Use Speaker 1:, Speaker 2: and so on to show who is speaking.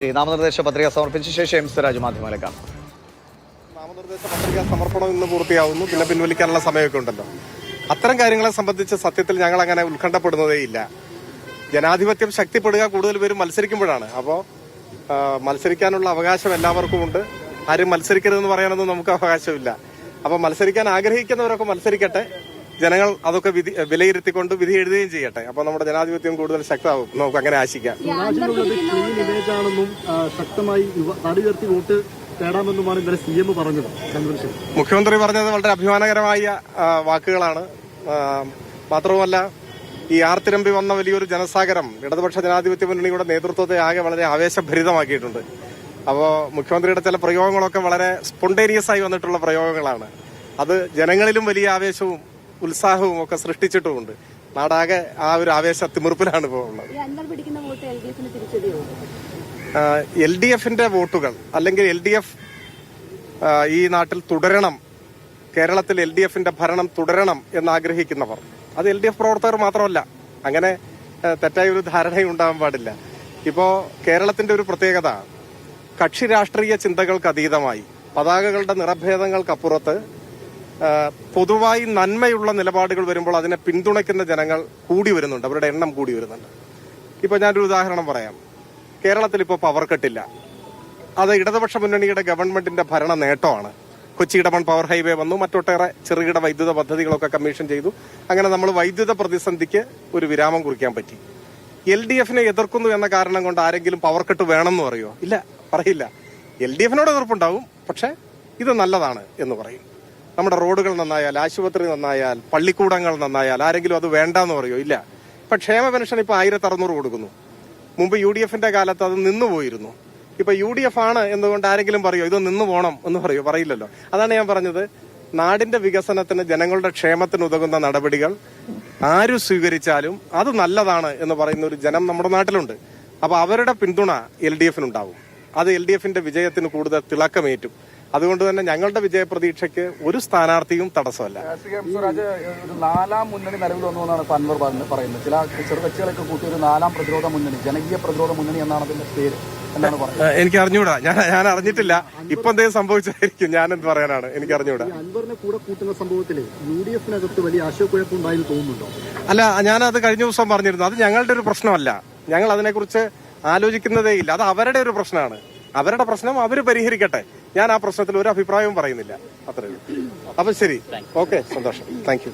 Speaker 1: നാമനിർദ്ദേശ പത്രിക സമർപ്പിച്ച ശേഷം എം സ്വരാജ് മാധ്യമങ്ങളെ കാണും.
Speaker 2: നാമനിർദ്ദേശ പത്രിക സമർപ്പണം ഇന്ന് പൂർത്തിയാവുന്നു. പിന്നെ പിൻവലിക്കാനുള്ള സമയമൊക്കെ ഉണ്ടല്ലോ. അത്തരം കാര്യങ്ങളെ സംബന്ധിച്ച് സത്യത്തിൽ ഞങ്ങൾ അങ്ങനെ ഉത്കണ്ഠപ്പെടുന്നതേയില്ല. ജനാധിപത്യം ശക്തിപ്പെടുക കൂടുതൽ പേരും മത്സരിക്കുമ്പോഴാണ്. അപ്പോൾ മത്സരിക്കാനുള്ള അവകാശം എല്ലാവർക്കും ഉണ്ട്. ആരും മത്സരിക്കരുതെന്ന് പറയാനൊന്നും നമുക്ക് അവകാശമില്ല. അപ്പോൾ മത്സരിക്കാൻ ആഗ്രഹിക്കുന്നവരൊക്കെ മത്സരിക്കട്ടെ. ജനങ്ങൾ അതൊക്കെ വിലയിരുത്തിക്കൊണ്ട് വിധി എഴുതുകയും ചെയ്യട്ടെ. അപ്പോൾ നമ്മുടെ ജനാധിപത്യം കൂടുതൽ ശക്തമാകും. നമുക്ക് അങ്ങനെ ആശിക്കാം.
Speaker 3: ശക്തമായി തടിയുയർത്തി വോട്ട് തേടാമെന്നുമാണ് ഇന്നലെ CM പറഞ്ഞത്.
Speaker 2: മുഖ്യമന്ത്രി പറഞ്ഞത് വളരെ അഭിമാനകരമായ വാക്കുകളാണ്. മാത്രവുമല്ല, ഈ ആർത്തിരമ്പി വന്ന വലിയൊരു ജനസാഗരം ഇടതുപക്ഷ ജനാധിപത്യ മുന്നണിയുടെ നേതൃത്വത്തെ ആകെ വളരെ ആവേശഭരിതമാക്കിയിട്ടുണ്ട്. അപ്പോൾ മുഖ്യമന്ത്രിയുടെ ചില പ്രയോഗങ്ങളൊക്കെ വളരെ സ്പോണ്ടേനിയസ് ആയി വന്നിട്ടുള്ള പ്രയോഗങ്ങളാണ്. അത് ജനങ്ങളിലും വലിയ ആവേശവും ഉത്സാഹവും ഒക്കെ സൃഷ്ടിച്ചിട്ടുമുണ്ട്. നാടാകെ ആ ഒരു ആവേശ തിമിർപ്പിലാണ് ഇപ്പോൾ ഉള്ളത്. LDFന്റെ വോട്ടുകൾ അല്ലെങ്കിൽ LDF ഈ നാട്ടിൽ തുടരണം, കേരളത്തിൽ LDFന്റെ ഭരണം തുടരണം എന്നാഗ്രഹിക്കുന്നവർ, അത് LDF പ്രവർത്തകർ മാത്രമല്ല. അങ്ങനെ തെറ്റായ ഒരു ധാരണയും ഉണ്ടാകാൻ പാടില്ല. ഇപ്പോ കേരളത്തിന്റെ ഒരു പ്രത്യേകത, കക്ഷി രാഷ്ട്രീയ ചിന്തകൾക്ക് അതീതമായി പതാകകളുടെ നിറഭേദങ്ങൾക്കപ്പുറത്ത് പൊതുവായി നന്മയുള്ള നിലപാടുകൾ വരുമ്പോൾ അതിനെ പിന്തുണയ്ക്കുന്ന ജനങ്ങൾ കൂടി വരുന്നുണ്ട്. അവരുടെ എണ്ണം കൂടി വരുന്നുണ്ട്. ഇപ്പൊ ഞാനൊരു ഉദാഹരണം പറയാം. കേരളത്തിൽ ഇപ്പോൾ പവർ കട്ടില്ല. അത് ഇടതുപക്ഷ മുന്നണിയുടെ ഗവൺമെന്റിന്റെ ഭരണ നേട്ടമാണ്. കൊച്ചി ഇടമൺ പവർ ഹൈവേ വന്നു, മറ്റൊട്ടേറെ ചെറുകിട വൈദ്യുത പദ്ധതികളൊക്കെ കമ്മീഷൻ ചെയ്തു. അങ്ങനെ നമ്മൾ വൈദ്യുത പ്രതിസന്ധിക്ക് ഒരു വിരാമം കുറിക്കാൻ പറ്റി. LDFനെ എതിർക്കുന്നു എന്ന കാരണം കൊണ്ട് ആരെങ്കിലും പവർ കട്ട് വേണമെന്ന് പറയുമോ? ഇല്ല, പറയില്ല. LDFനോട് എതിർപ്പുണ്ടാവും, പക്ഷെ ഇത് നല്ലതാണ് എന്ന് പറയും. നമ്മുടെ റോഡുകൾ നന്നായാൽ, ആശുപത്രി നന്നായാൽ, പള്ളിക്കൂടങ്ങൾ നന്നായാൽ ആരെങ്കിലും അത് വേണ്ടെന്ന് പറയുമോ? ഇല്ല. ഇപ്പൊ ക്ഷേമ പെൻഷൻ ഇപ്പൊ 1600 കൊടുക്കുന്നു. മുമ്പ് UDFന്റെ കാലത്ത് അത് നിന്നുപോയിരുന്നു. ഇപ്പൊ UDF ആണ് എന്നുകൊണ്ട് ആരെങ്കിലും പറയോ ഇത് നിന്നു പോകണം എന്ന് പറയോ? പറയില്ലല്ലോ. അതാണ് ഞാൻ പറഞ്ഞത്, നാടിന്റെ വികസനത്തിന്, ജനങ്ങളുടെ ക്ഷേമത്തിന് ഉതകുന്ന നടപടികൾ ആര് സ്വീകരിച്ചാലും അത് നല്ലതാണ് എന്ന് പറയുന്ന ഒരു ജനം നമ്മുടെ നാട്ടിലുണ്ട്. അപ്പൊ അവരുടെ പിന്തുണ LDFനുണ്ടാവും. അത് LDFന്റെ വിജയത്തിന് കൂടുതൽ തിളക്കമേറ്റും. അതുകൊണ്ട് തന്നെ ഞങ്ങളുടെ വിജയപ്രതീക്ഷയ്ക്ക് ഒരു സ്ഥാനാർത്ഥിയും തടസ്സമല്ല.
Speaker 3: ഒരു 4ാം മുന്നണി നിലവിൽ വന്നു എന്നാണ് അൻവർ പറയുന്നത്. ചില ചെറുകക്ഷികളൊക്കെ കൂട്ടി ഒരു 4ാം പ്രതിരോധ മുന്നണി, ജനകീയ പ്രതിരോധ മുന്നണി എന്നാണ് അതിന്റെ പേര് എന്നാണ് പറയുന്നത്.
Speaker 2: എനിക്ക് അറിഞ്ഞൂടാ, ഞാൻ അറിഞ്ഞിട്ടില്ല. ഇപ്പൊ എന്തെങ്കിലും സംഭവിച്ചായിരിക്കും, ഞാൻ എന്ത് പറയാനാണ്, എനിക്ക് അറിഞ്ഞൂടാ.
Speaker 3: അൻവറിനെ കൂടെ കൂട്ടുന്ന സംഭവത്തിൽ UDFനകത്ത് വലിയ ആശയക്കുഴപ്പമുണ്ടായെന്ന് തോന്നുന്നുണ്ടോ?
Speaker 2: അല്ല, ഞാനത് കഴിഞ്ഞ ദിവസം പറഞ്ഞിരുന്നു. അത് ഞങ്ങളുടെ ഒരു പ്രശ്നമല്ല. ഞങ്ങൾ അതിനെക്കുറിച്ച് ആലോചിക്കുന്നതേ ഇല്ല. അത് അവരുടെ ഒരു പ്രശ്നമാണ്. അവരുടെ പ്രശ്നം അവർ പരിഹരിക്കട്ടെ. ഞാൻ ആ പ്രശ്നത്തിൽ ഒരു അഭിപ്രായവും പറയുന്നില്ല. അത്രയേ ഉള്ളൂ. അപ്പൊ ശരി, ഓക്കെ, സന്തോഷം, താങ്ക് യു.